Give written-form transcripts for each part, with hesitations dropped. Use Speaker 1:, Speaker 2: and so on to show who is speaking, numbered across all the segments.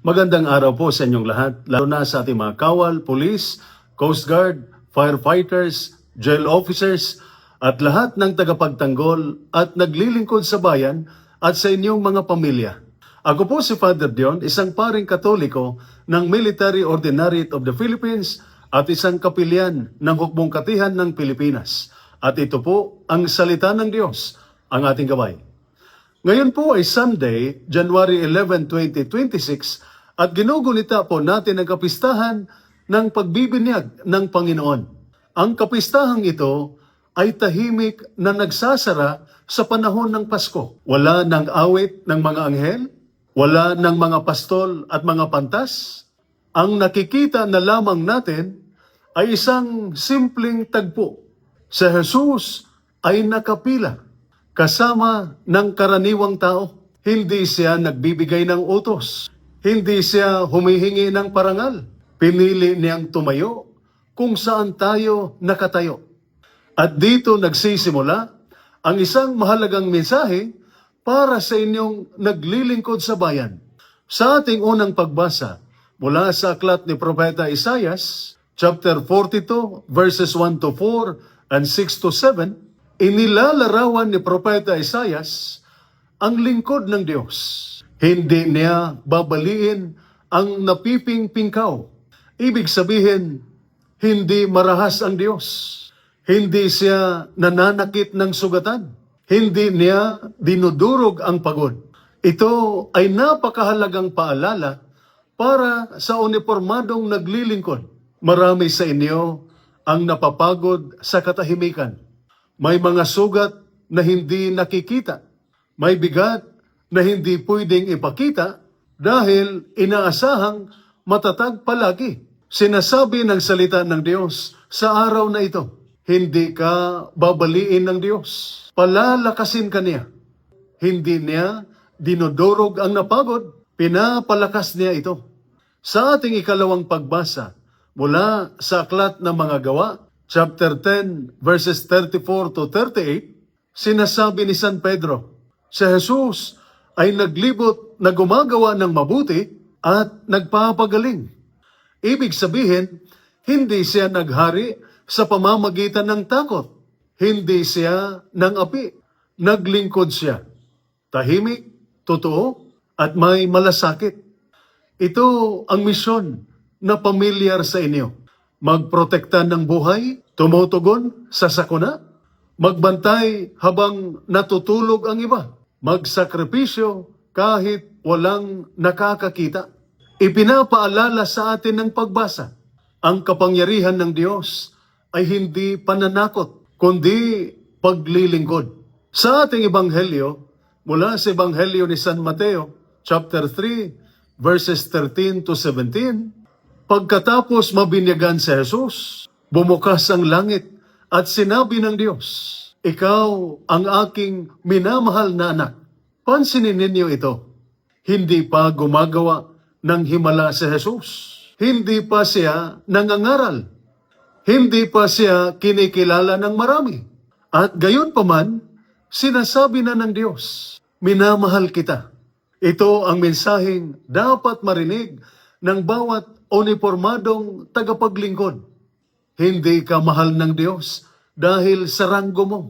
Speaker 1: Magandang araw po sa inyong lahat, lalo na sa ating mga kawal, police, coast guard, firefighters, jail officers, at lahat ng tagapagtanggol at naglilingkod sa bayan at sa inyong mga pamilya. Ako po si Father Dion, isang paring katoliko ng Military Ordinariate of the Philippines at isang kapilyan ng Hukbong Katihan ng Pilipinas. At ito po ang salita ng Diyos, ang ating gabay. Ngayon po ay Sunday, January 11, 2026, at ginugunita po natin ang kapistahan ng pagbibinyag ng Panginoon. Ang kapistahang ito ay tahimik na nagsasara sa panahon ng Pasko. Wala ng awit ng mga anghel, wala ng mga pastol at mga pantas. Ang nakikita na lamang natin ay isang simpleng tagpo. Si Jesus ay nakapila kasama ng karaniwang tao. Hindi siya nagbibigay ng utos. Hindi siya humihingi ng parangal. Pinili niyang tumayo kung saan tayo nakatayo. At dito nagsisimula ang isang mahalagang mensahe para sa inyong naglilingkod sa bayan. Sa ating unang pagbasa mula sa aklat ni Propeta Isaias, chapter 42, verses 1 to 4 and 6 to 7, inilalarawan ni Propeta Isaias ang lingkod ng Diyos. Hindi niya babaliin ang napiping-pingkaw. Ibig sabihin, hindi marahas ang Diyos. Hindi siya nananakit ng sugatan. Hindi niya dinudurog ang pagod. Ito ay napakahalagang paalala para sa unipormadong naglilingkod. Marami sa inyo ang napapagod sa katahimikan. May mga sugat na hindi nakikita. May bigat na hindi pwedeng ipakita dahil inaasahang matatag palagi. Sinasabi ng salita ng Diyos sa araw na ito, hindi ka babaliin ng Diyos. Palalakasin ka niya. Hindi niya dinodorog ang napagod, pinapalakas niya ito. Sa ating ikalawang pagbasa mula sa aklat ng mga gawa, chapter 10, verses 34 to 38, sinasabi ni San Pedro, si Jesus ay naglibot na gumagawa ng mabuti at nagpapagaling. Ibig sabihin, hindi siya naghari sa pamamagitan ng takot. Hindi siya nang api. Naglingkod siya. Tahimik, totoo, at may malasakit. Ito ang misyon na pamilyar sa inyo. Magprotekta ng buhay, tumutugon sa sakuna, magbantay habang natutulog ang iba, magsakripisyo kahit walang nakakakita. Ipinapaalala sa atin ng pagbasa, ang kapangyarihan ng Diyos ay hindi pananakot, kundi paglilingkod. Sa ating ebanghelyo, mula sa ebanghelyo ni San Mateo, chapter 3, verses 13 to 17, pagkatapos mabinyagan si Jesus, bumukas ang langit at sinabi ng Diyos, ikaw ang aking minamahal na anak. Pansinin ninyo ito. Hindi pa gumagawa ng himala si Jesus. Hindi pa siya nangangaral. Hindi pa siya kinikilala ng marami. At gayon pa man, sinasabi na ng Diyos, minamahal kita. Ito ang mensaheng dapat marinig ng bawat unipormadong tagapaglingkod. Hindi ka mahal ng Diyos dahil sa ranggo mo.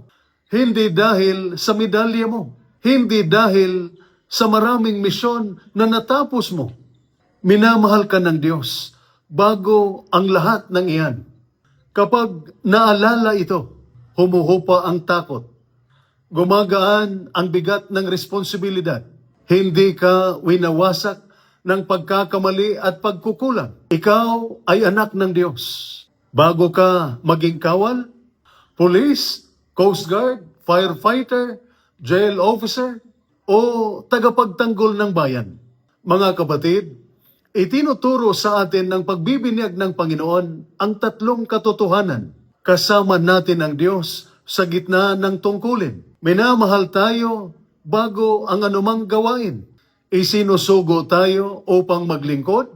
Speaker 1: Hindi dahil sa medalya mo. Hindi dahil sa maraming misyon na natapos mo. Minamahal ka ng Diyos bago ang lahat ng iyan. Kapag naalala ito, humuhupa ang takot. Gumagaan ang bigat ng responsibilidad. Hindi ka winawasak ng pagkakamali at pagkukulang. Ikaw ay anak ng Diyos. Bago ka maging kawal, police, coast guard, firefighter, jail officer, o tagapagtanggol ng bayan. Mga kapatid, itinuturo sa atin ng pagbibinyag ng Panginoon ang tatlong katotohanan. Kasama natin ang Diyos sa gitna ng tungkulin. Minamahal tayo bago ang anumang gawain. Isinusugo tayo upang maglingkod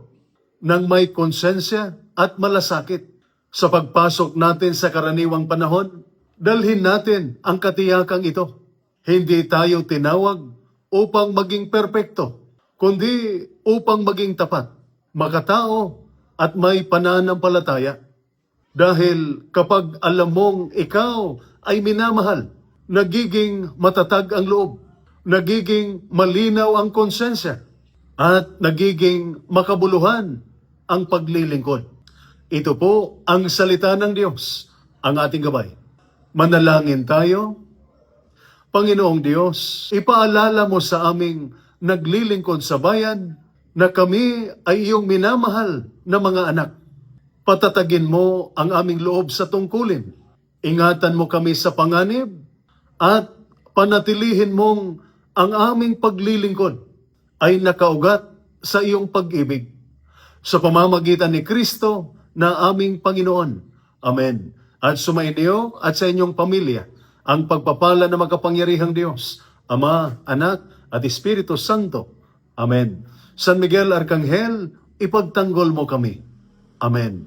Speaker 1: ng may konsensya at malasakit. Sa pagpasok natin sa karaniwang panahon, dalhin natin ang katiyakang ito. Hindi tayo tinawag upang maging perpekto, kundi upang maging tapat, makatao, at may pananampalataya. Dahil kapag alam mong ikaw ay minamahal, nagiging matatag ang loob, nagiging malinaw ang konsensya, at nagiging makabuluhan ang paglilingkod. Ito po ang salita ng Diyos, ang ating gabay. Manalangin tayo. Panginoong Diyos, ipaalala mo sa aming naglilingkod sa bayan na kami ay iyong minamahal na mga anak. Patatagin mo ang aming loob sa tungkulin. Ingatan mo kami sa panganib at panatilihin mong ang aming paglilingkod ay nakaugat sa iyong pag-ibig. Sa pamamagitan ni Kristo na aming Panginoon. Amen. At sumainyo at sa inyong pamilya ang pagpapala ng makapangyarihang Diyos, Ama, Anak, at Espiritu Santo. Amen. San Miguel Arcangel, ipagtanggol mo kami. Amen.